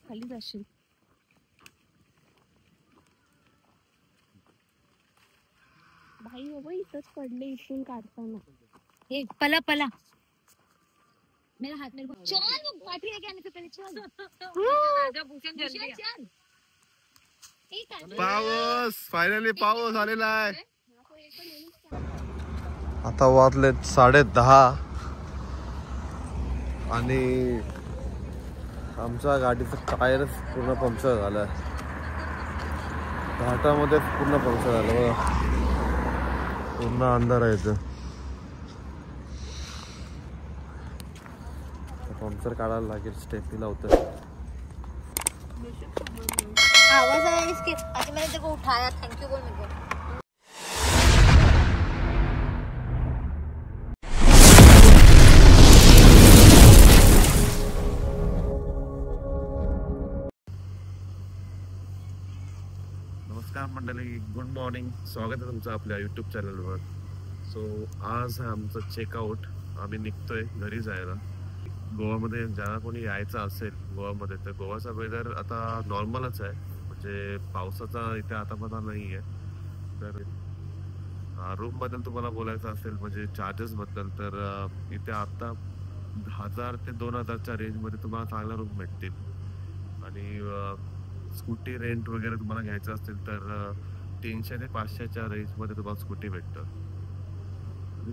खाली जाशील. भाई बाबा इथंच पडले इथून काढताना. हे पला पला मेरा हाथ मेरे को चल पार्टी लेके आने से पहले चल. राजा भूषण जल्दी चल. पाऊस फायनली पाऊस आलेला आहे. आता वाजले 10:30 आणि आमच्या गाडीचं टायरच पूर्ण पंक्चर झालंय. घाटामध्ये पूर्ण पंक्चर झालं बघा. पूर्ण अंधार आहे इथं. पंक्चर काढायला लागेल. स्टेपी लावतोय. आवाज आया इसके. आज मैंने तेरे को उठाया. थैंक यू बोल मेरे को. नमस्कार मंडळी, गुड मॉर्निंग. स्वागत आहे तुमचं आपल्या यूट्यूब चॅनलवर. सो आज आहे आमचं चेकआउट. आम्ही निघतोय घरी जायला. गोवामध्ये ज्यांना कोणी यायचं असेल गोवामध्ये तर गोवाचा वेदर आता नॉर्मलच आहे. म्हणजे पावसाचा इथे आता पता नाही आहे. तर रूमबद्दल तुम्हाला बोलायचं असेल म्हणजे चार्जेसबद्दल तर इथे आता 1000 ते 2000च्या रेंजमध्ये तुम्हाला चांगला रूम भेटतील. आणि स्कूटी रेंट वगैरे तुम्हाला घ्यायचं असेल तर 300 ते 500च्या रेंजमध्ये तुम्हाला स्कूटी भेटतं.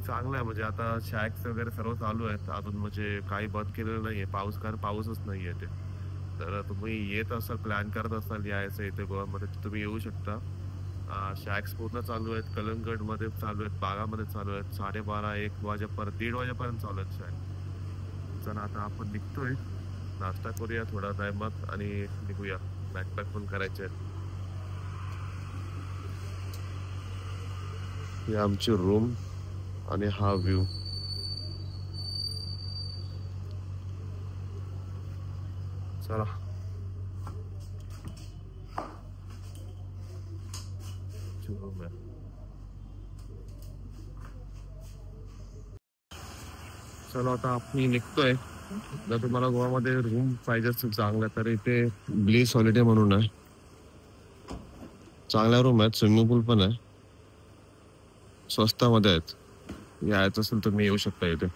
चांगलं आहे. म्हणजे आता शॅक्स वगैरे सर्व चालू आहेत अजून. म्हणजे काही बंद केलेलं नाहीये. कारण पाऊसच नाही आहे ते. तर तुम्ही येत असाल प्लॅन करत असाल यायचं इथे गोव्यामध्ये तर तुम्ही येऊ शकता. शॅक्स पूर्ण चालू आहेत. कलंगडमध्ये चालू आहेत. बागामध्ये चालू आहेत. 12:30-1 वाजेपर्यंत 1:30 वाजेपर्यंत चालू आहेत शॅक्स. चला आता आपण निघतोय. नाश्ता करूया थोडा टाइमात आणि निघूया. बॅकपॅक पण करायचे आहेत. ही आमची रूम आणि हा व्ह्यू. चला चला आता आपण निघतोय. जर तुम्हाला गोवामध्ये रूम पाहिजे असेल चांगल्या तर इथे ब्लिस हॉलिडे म्हणून आहे. चांगल्या रूम आहेत. स्विमिंग पूल पण आहे. स्वस्तामध्ये आहेत. यायचं असेल तर मी येऊ शकता इथे.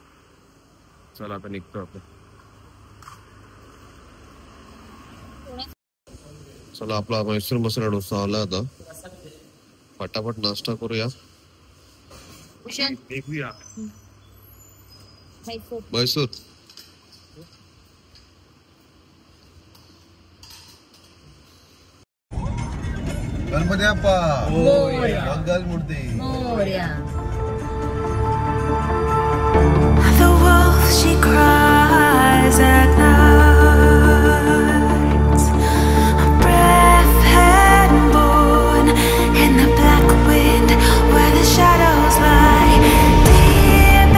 चला आता निघतो आपण. चला आपला मैसूर मसाला डोसा आला आता. पटापट नाश्ता करूया. निघूया. मैसूर गणपती बाप्पा मंगल मूर्ती. The wolf she cries at night. A breath had born in the black wind where the shadows lie. Deep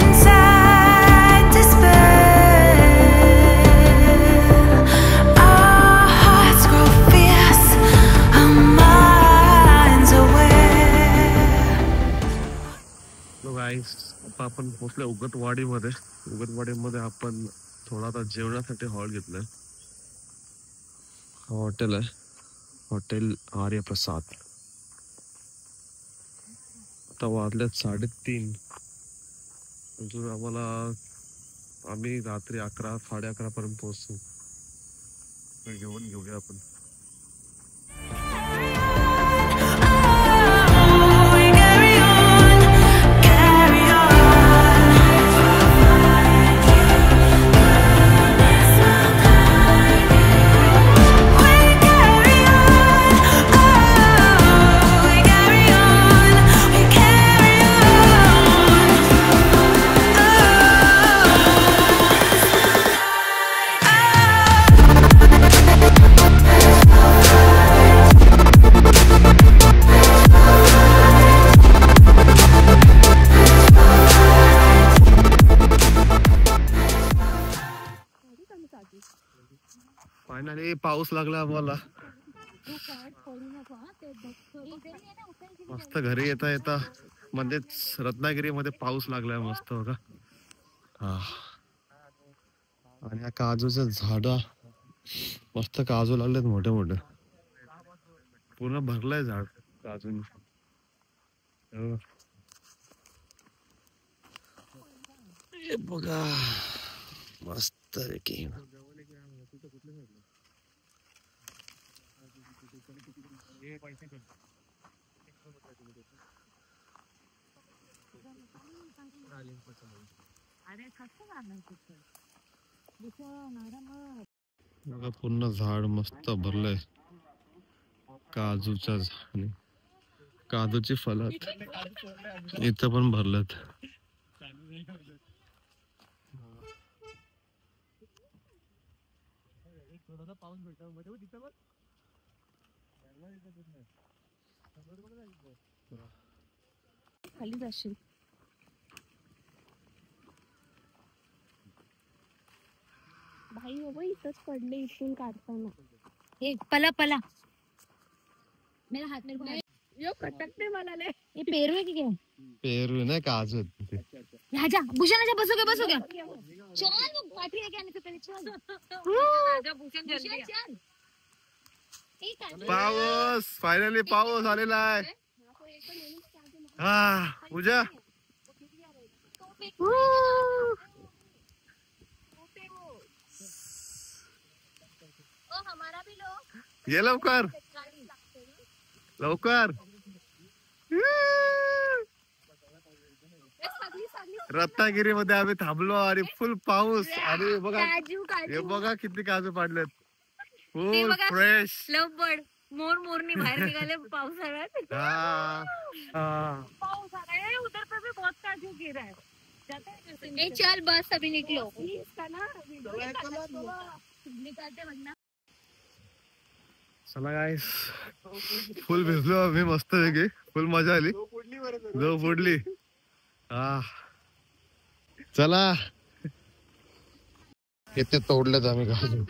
inside despair, our hearts grow fierce, our minds aware. So guys, आता आपण पोहोचलो उगतवाडीमध्ये. उगतवाडीमध्ये आपण थोडा आता जेवणासाठी हॉल घेतलाय. हा hotel आहे. हॉटेल आर्यप्रसाद. आता वाजल्यात 3:30. अजून आम्ही रात्री 11 साडे 11 पर्यंत पोहोचू. जेवण घेऊया आपण. फायनली पाऊस लागला आम्हाला. मस्त घरी येता येता मध्येच रत्नागिरीमध्ये पाऊस लागलाय मस्त बघा. आणि काजूचं झाड मस्त काजू लागलेत मोठे मोठे, पूर्ण भरलंय झाड काजून. हे बघा मस्त की पूर्ण झाड मस्त भरलंय काजूच्या झाडाने. काजूची फळात इथं पण भरलेत. खाली जाशील. भाई बाबा इथंच पडले इथून काढताना. एक पला पला मेरा हाथ मेरे को यो कटकते मला ले. ये पेरू है कि क्या? पेरू नाही काजू. राजा भूषण आजा, बसो क्या चल पार्टी लेके आने से पहले चल. राजा भूषण जल्दी चल. पाऊस फायनली पाऊस आलेला आहे. हा पूजा हमारा भी लो. ये लवकर लवकर. रत्नागिरी मध्ये आम्ही थांबलो आणि फुल पाऊस. आणि बघा हे बघा किती काजू पाडलेत, फुल फ्रेश. लव बर्ड मोर मोरनी बाहेर निघाले पावसाळ्यात. पाऊस आ रहा है उधर पे भी बहुत काजू गिरा है. ए चल बस अभी निकलो. इसका ना निकालते वरना. चला गाईस फुल भिजलो आम्ही मस्त पैकी. फुल मजा आली. जो फोडली. हा चला किती तोडलेत आम्ही काजू.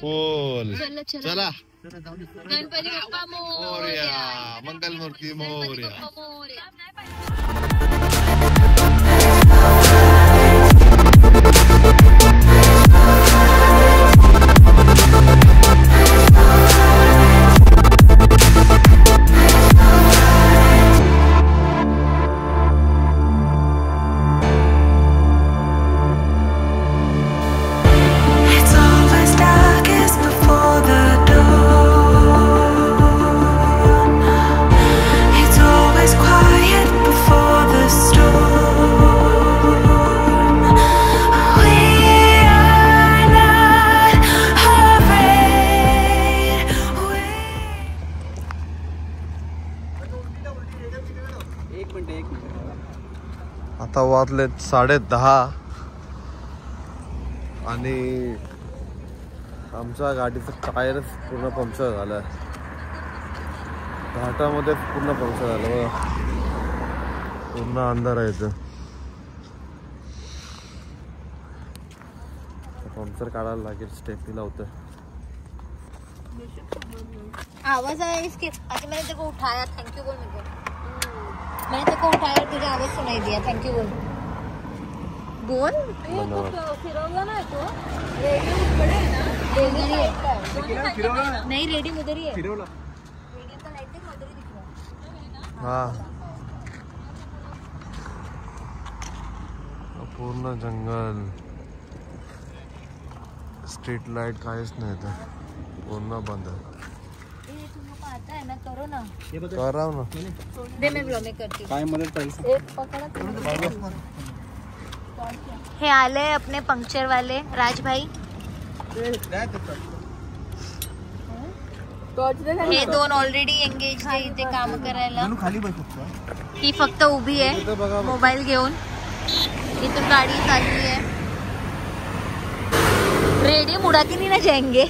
बोल चला. Ganpati Bappa Morya, Mangalmurti Morya. It's always darkest before the dawn. It's always quiet before the storm. We are not afraid. आता वाजलेत 10:30 आणि आमच्या गाडीचं टायरच पूर्ण पंक्चर झालंय. घाटामध्ये पूर्ण पंक्चर झालं बघा. पूर्ण अंधार आहे इथं. पंक्चर काढायला लागेल. स्टेपनी लावतोय. आवाज आया इसके. अच्छा मैंने तेरे को उठाया. थैंक यू बोल मेरे को. मैंने तेरे को उठाया, तुझे आवाज सुनाई दिया. थैंक यू बोल. बोल. फिरवला ना तो. नहीं रेडियम उधर ही है. फिरवला. रेडियम का लाइट देख उधर ही दिख रहा है. हा पूर्ण जंगल. स्ट्रीट लाईट काहीच नाही इथं. पूर्ण बंद आहे. तुम लोग आता है ना, करो ना. करा ना. दे मैं ब्लॉग में करती हूँ. हे आले अपने पंक्चर वाले राज भाई. हे दोन ऑलरेडी एंगेज आहे इथे काम करायला. ही फक्त उभी आहे मोबाईल घेऊन. इथून गाडी चालली आहे. रेडियम उड़ा के नहीं ना जाएंगे.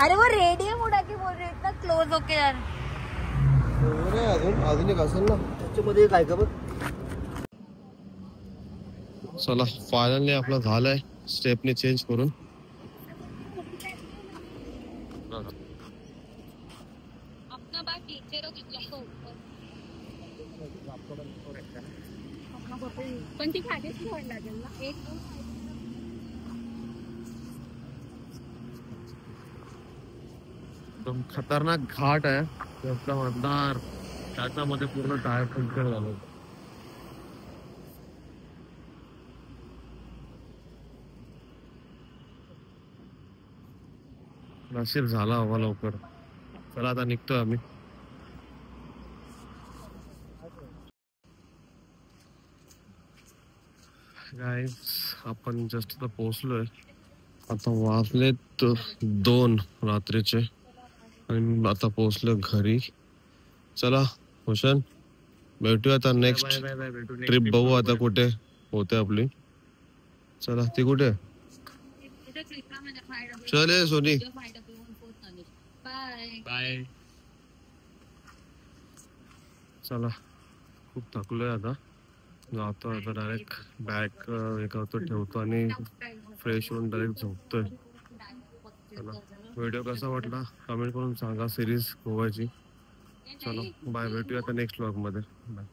अरे वो रेडियम उड़ा के बोल रहे इतना क्लोज होके यार. अजून एक असेल ना त्याच्यामध्ये काय का बघ. चला फायनली आपला झालाय स्टेपनी चेंज करून. अपना बात टीचर पण ती खालीच ठेवायला लागेल ना. एक एकदम खतरनाक घाट आहे एकदम अंधार त्याच्यामध्ये पूर्ण टायर पंक्चर झालं नशीब झाला हवा लवकर चला आता निघतोय आम्ही गाईज आपण जस्ट आता पोहोचलोय आता वाजलेत 2 रात्रीचे आणि आता पोहोचलो घरी चला हुशन भेटूया आता नेक्स्ट ट्रिप बघू आता कुठे होते आपली चला ती कुठे चले सोनी बाय चला खूप थकलोय आता जातो आता डायरेक्ट बॅग हे करतो ठेवतो आणि फ्रेश होऊन डायरेक्ट झोपतोय चला व्हिडिओ कसा वाटला कमेंट करून सांगा सिरीज गोव्याची चलो बाय भेटूया आता नेक्स्ट व्लॉग मध्ये बाय